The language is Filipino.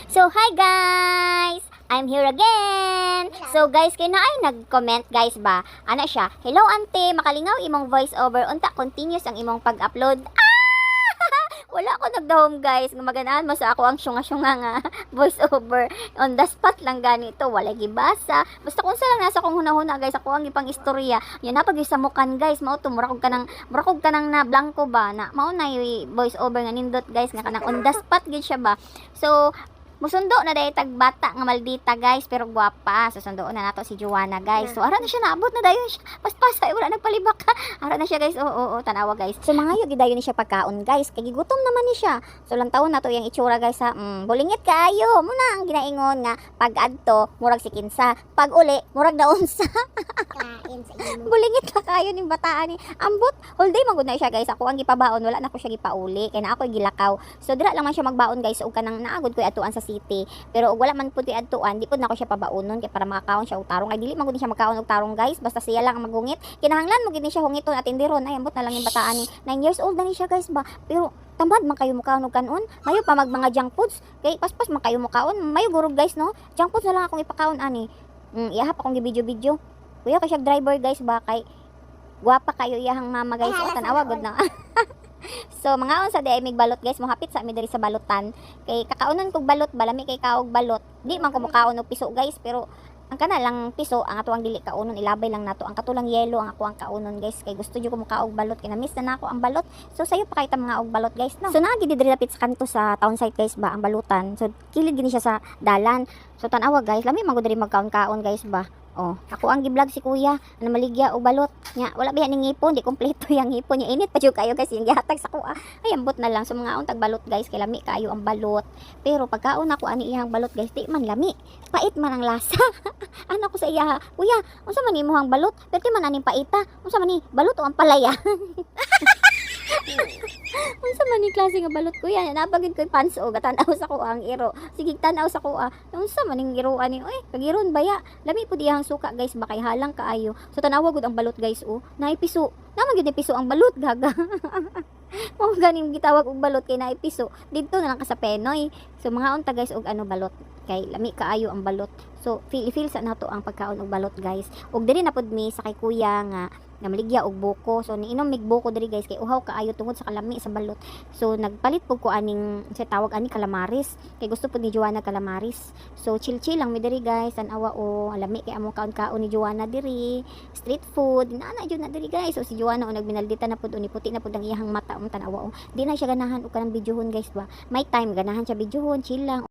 So, hi guys! I'm here again! So, guys, kayo na ay nag-comment, guys ba? Ano siya? Hello, ante! Makalingaw imong voice over. Unta, continuous ang imong pag-upload. Wala ako nagdahom, guys. Gumaganaan mo sa ako ang syunga-syunga nga voice over. On the spot lang ganito. Wala gibasa. Basta kung saan lang nasa kong huna-huna, guys. Ako ang ipang istorya. Yan na pag sa mukan, guys. Mao to murakog ka nang na blanco ba na mao na yung voice over nga nindot, guys, nga kanang on the spot gid siya ba. So musundo na dahi tag bata nga maldita, guys, pero gwapa. Susundo na nato si Joanna, guys. So ara na siya naabot na dayon siya. Paspas ay wala nagpalibak ka. Ara na siya, guys. Oo, tanawa, guys. So mga yo gidayon ni siya pagkaon, guys. Kay gigutom naman ni siya. So lang taon na to yang itsura, guys, ha. Bulingit kaayo. Muna ang ginaingon nga pag adto murag si kinsa, pag uli murag daon sa Kain sa imo. bulingit na kayo ning bataan ni ambot whole day magud na siya, guys. Ako ang gipabaon, wala na ko siya gipauli kay na ako gilakaw. So dira lang man siya magbaon, guys, ug kanang naagod ko atuan sa city, pero ug wala man pud atuan, di pud nako siya pabaonon kay para makakaon siya og tarong. Ay dili man gud siya magkaon og tarong, guys, basta siya lang ang magungit. Kinahanglan mo gid ni siya hungiton at tindiron. Ay ambot na lang yung bataan ni 9 years old na ni siya, guys ba, pero tamad man kayo mukaon og kanon. Mayo pa mga junk foods kay paspas man kayo mukaon. Mayo gurog, guys, no, junk foods na lang akong ipakaon ani. Iyahap akong gibidyo-bidyo. Kuya kay siya driver, guys ba, kay guwapa kayo iyahang mama, guys. O tanawa gud na. So mga on sa day mig balot, guys, mo hapit sa mi diri sa balutan. Kay kakaonon kog balot, balami kay kaog balot. Di man ko mukaon og piso, guys, pero ang kana lang piso ang ato ang dili kaunon, ilabay lang nato ang katulang yelo ang ako ang kaunon, guys, kay gusto jud ko mukaog balot kay na-miss na nako ang balot. So sayo pa kay ta mga og balot, guys, no. So naagi diri lapit sa kanto sa town site, guys ba, ang balutan. So kilid gini siya sa dalan. So tanawa, guys, lami man gud diri magkaon-kaon, guys ba. Oh, ako ang gi-vlog si kuya na maligya og balot nya. Wala ba ning ngipon, di kompleto yang ngipon nya. Init pa jud kayo, guys, yung gihatag sa kuha. Ay ambot na lang. So mga untag balot, guys, kay lami kayo ang balot. Pero pagkaon ako ani iyang balot, guys, di man lami. Pait man ang lasa. Ano ko sa iya, kuya, unsa man imong balot? Perti man aning paita. Unsa man ni balot o ang palaya? Unsa man ni klase nga balot, kuya? Napagid ko'y panso gatanaw sa kuha ang iro. Sige tanaw sa kuha. Unsa man ning iroan ni? Oy, kagiron baya. Lami pud iyang suka, guys, bakay halang kaayo. So tanawa gud ang balot, guys, oh. Naay piso. Naman gyud ni piso ang balot, gaga. Mo ganing gitawag og balot kay naay piso. Didto na lang ka sa Penoy. So mga unta, guys, og ano balot. Kay lami kaayo ang balot. So feel sa nato ang pagkaon og balot, guys. Og diri na pud mi sa kay kuya nga na maligya og buko. So niinom mig buko diri, guys, kay uhaw kaayo tungod sa kalami sa balot. So nagpalit pug ko aning sa tawag ani calamaris. Kay gusto pud ni Joanna calamaris. So chill lang mi diri, guys. Tanawa o alami kay among kaon-kaon ni Joanna diri. Street food ana jud na diri, guys. So si Joanna o nagbinaldita na pud uni puti na pud ang iyang mata, tanawa o. Di na siya ganahan og kanang bidyuhon, guys ba. May time ganahan siya bidyuhon, chill lang.